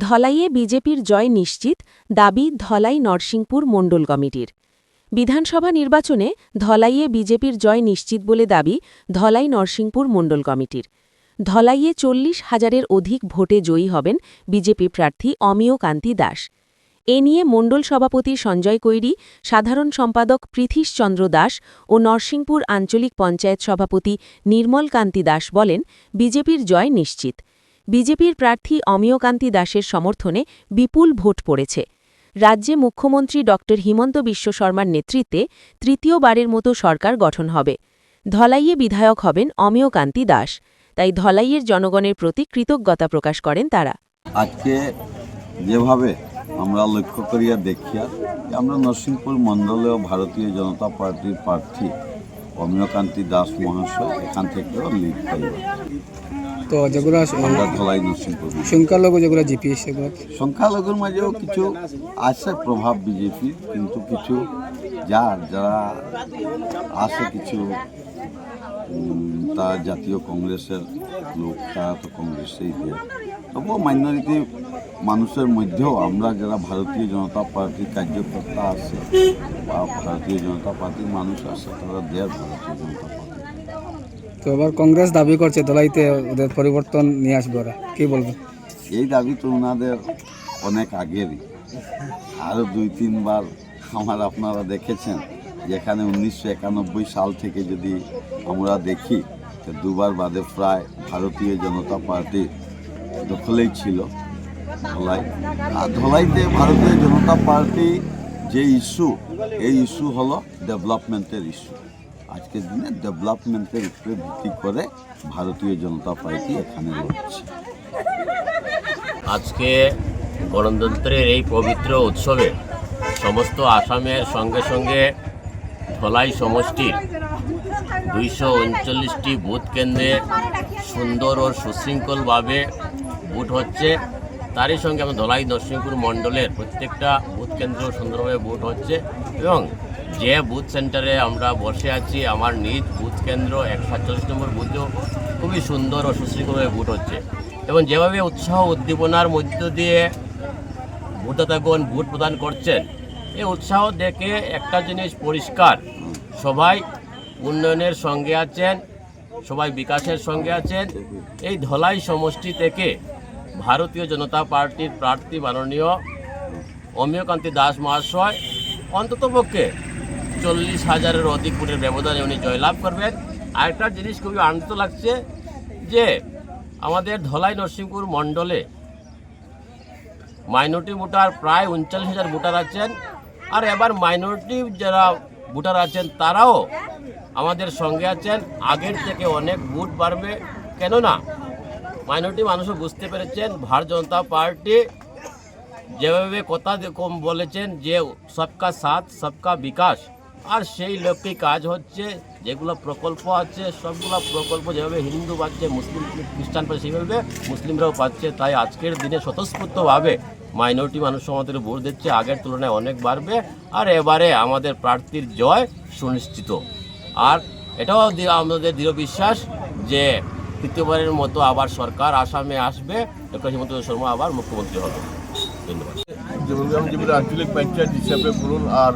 ধলাইয়ে বিজেপির জয় নিশ্চিত, দাবি ধলাই নরসিংপুর মণ্ডল কমিটির। বিধানসভা নির্বাচনে ধলাইয়ে বিজেপির জয় নিশ্চিত বলে দাবি ধলাই নরসিংপুর মণ্ডল কমিটির। ধলাইয়ে ৪০,০০০-এর অধিক ভোটে জয়ী হবেন বিজেপি প্রার্থী অমিয় কান্তি দাস। এ নিয়ে মণ্ডল সভাপতি সঞ্জয় কৈরি, সাধারণ সম্পাদক পৃথিশ চন্দ্র দাস ও নরসিংপুর আঞ্চলিক পঞ্চায়েত সভাপতি নির্মল কান্তি দাস বলেন, বিজেপির জয় নিশ্চিত। বিজেপির প্রার্থী অমিয় কান্তি দাসের সমর্থনে বিপুল ভোট পড়েছে। রাজ্যে মুখ্যমন্ত্রী ড হিমন্ত বিশ্ব শর্মার নেতৃত্বে তৃতীয়বারের মতো সরকার গঠন হবে। ধলাইয়ে বিধায়ক হবেন অমিয় কান্তি দাস। তাই ধলাইয়ের জনগণের প্রতি কৃতজ্ঞতা প্রকাশ করেন তারা। আজকে যেভাবে আমরা লক্ষ্য করিয়া দেখিয়া আমরা নরসিংপুর মণ্ডলেও ভারতীয় জনতা পার্টির প্রার্থী অমিয় কান্তি দাস মহাশয় এখান থেকেও লিড পাইব। তো যেগুলো আমরা ধলাই নরসিংপুর সংখ্যালঘু যেগুলো জিপি সেগুলো সংখ্যালঘুর মাঝেও কিছু আছে প্রভাব বিজেপির, কিন্তু কিছু যারা আছে কিছু তা জাতীয় কংগ্রেসের লোক, তারা তো কংগ্রেসেই দেয়। তবুও মাইনরিটি মানুষের মধ্যেও আমরা যারা ভারতীয় জনতা পার্টির কার্যকর্তা আছে বা ভারতীয় জনতা পার্টির মানুষ আছে, তারা দেয় ভারতীয় জনতা পার্টি। তো এবার কংগ্রেস দাবি করছে ধলাইতে ওদের পরিবর্তন নিয়ে আসবে, ওরা কি বলবেন? এই দাবি তো ওনাদের অনেক আগেরই, আরও ২-৩ বার আপনারা দেখেছেন, যেখানে ১৯৯১ সাল থেকে যদি আমরা দেখি তো ২বার বাদে প্রায় ভারতীয় জনতা পার্টি দখলেই ছিল ধলাই। আর ধলাইতে ভারতীয় জনতা পার্টি যে ইস্যু, এই ইস্যু হলো ডেভেলপমেন্টের ইস্যু। আজকের দিনে ডেভেলপমেন্টের উপরে ভিত্তি করে ভারতীয় জনতা পার্টি এখানে লড়ছে। আজকে গণতন্ত্রের এই পবিত্র উৎসবে সমস্ত আসামের সঙ্গে সঙ্গে ধলাই সমষ্টির ২৩৯টি বুথ কেন্দ্রে সুন্দর ও সুশৃঙ্খলভাবে ভোট হচ্ছে। তারই সঙ্গে আমরা ধলাই নরসিংপুর মণ্ডলের প্রত্যেকটা বুথ কেন্দ্র সুন্দরভাবে ভোট হচ্ছে এবং যে বুথ সেন্টারে আমরা বসে আছি, আমার নিজ বুথ কেন্দ্র ১৪৭ নম্বর বুথেও খুবই সুন্দর ও সুশৃঙ্খলভাবে ভোট হচ্ছে এবং যেভাবে উৎসাহ উদ্দীপনার মধ্য দিয়ে ভোটদাতাগণ ভোট প্রদান করছেন, এই উৎসাহ দেখে একটা জিনিস পরিষ্কার, সবাই উন্নয়নের সঙ্গে আছেন, সবাই বিকাশের সঙ্গে আছেন। এই ধলাই সমষ্টি থেকে ভারতীয় জনতা পার্টির প্রার্থী মাননীয় অমিয় কান্তি দাস মহাশয় অন্ততপক্ষে ৪০,০০০-এর অধিক ভোটের ব্যবধানে উনি জয়লাভ করবেন। আরেকটা জিনিস খুবই আনন্দ লাগছে যে আমাদের ধলাই নরসিংপুর মণ্ডলে মাইনরিটি ভোটার প্রায় ৩৯,০০০ ভোটার আছেন। আর এবার মাইনরিটি যারা ভোটার আছেন তারাও আমাদের সঙ্গে আছেন। আগের থেকে অনেক ভোট বাড়বে, কেননা মাইনরিটি মানুষও বুঝতে পেরেছেন ভারতীয় জনতা পার্টি যেভাবে কথা কম বলেছেন যে সবকা সাথ সবকা বিকাশ, আর সেই লক্ষ্যেই কাজ হচ্ছে। যেগুলো প্রকল্প আছে সবগুলো প্রকল্প যেভাবে হিন্দু পাচ্ছে, মুসলিম খ্রিস্টান পাচ্ছে, সেইভাবে মুসলিমরাও পাচ্ছে। তাই আজকের দিনে স্বতঃস্ফূর্তভাবে মাইনরিটি মানুষ আমাদের ভোট দিচ্ছে, আগের তুলনায় অনেক বাড়বে। আর এবারে আমাদের প্রার্থীর জয় সুনিশ্চিত। আর এটাও আমাদের দৃঢ় বিশ্বাস যে তৃতীয়বারের মতো আবার সরকার আসামে আসবে, ডক্টর হিমন্ত বিশ্ব শর্মা আবার মুখ্যমন্ত্রী হবে। ধন্যবাদ। যেমন আঞ্চলিক পঞ্চায়েত হিসাবে বলুন আর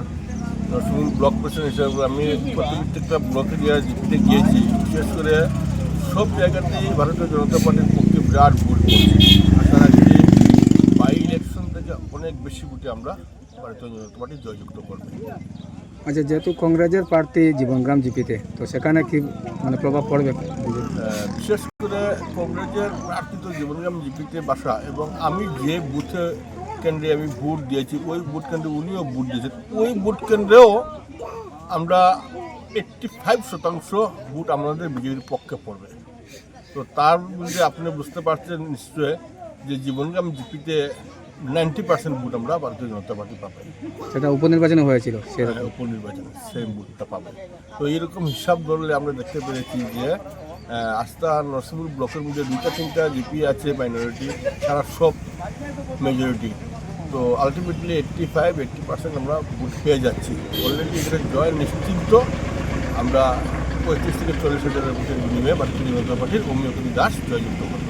নরসিংপুর ব্লক প্রেসিডেন্ট হিসাবে আমি প্রত্যেকটা ব্লকে জিপিতে গিয়েছি, বিশেষ করে সব জায়গাতেই ভারতীয় জনতা পার্টির পক্ষে বিরাট ভোট পড়ছে। আশা রাখছি বাই ইলেকশন থেকে অনেক বেশি ভোটে আমরা ভারতীয় জনতা পার্টি জয়যুক্ত করবো। আচ্ছা, যেহেতু কংগ্রেসের প্রার্থী জীবনগ্রাম জিপিতে, তো সেখানে কি প্রভাব পড়বে? বিশেষ করে কংগ্রেসের প্রার্থী তো জীবনগ্রাম জিপিতে বাসা, এবং আমি যে বুথে কেন্দ্রে আমি ভোট দিয়েছি ওই ভোট কেন্দ্রে উনিও ভোট দিয়েছেন। ওই ভোট কেন্দ্রেও আমরা 85% ভোট আমাদের বিজেপির পক্ষে পড়বে। তো তার মধ্যে আপনি বুঝতে পারছেন নিশ্চয় যে জীবনগ্রাম জিপিতে 90% ভোট আমরা ভারতীয় জনতা পার্টি পাবে। সেটা উপনির্বাচনে হয়েছিল, উপনির্বাচনে সেম ভোটটা পাবে। তো এইরকম হিসাব ধরলে আমরা দেখতে পেরেছি যে আস্থা নরসিংপুর ব্লকের মধ্যে 2-3টা জিপি আছে মাইনরিটি, সারা সব মেজরিটি। তো আলটিমেটলি 85-80% আমরা ভোট পেয়ে যাচ্ছি। অলরেডি এখানে জয় নিশ্চিত। আমরা ৩৫ থেকে ৪০,০০০ ভোটের বিনিময়ে ভারতীয় জনতা পার্টির অমিয় কান্তি দাস জয়যুক্ত করব।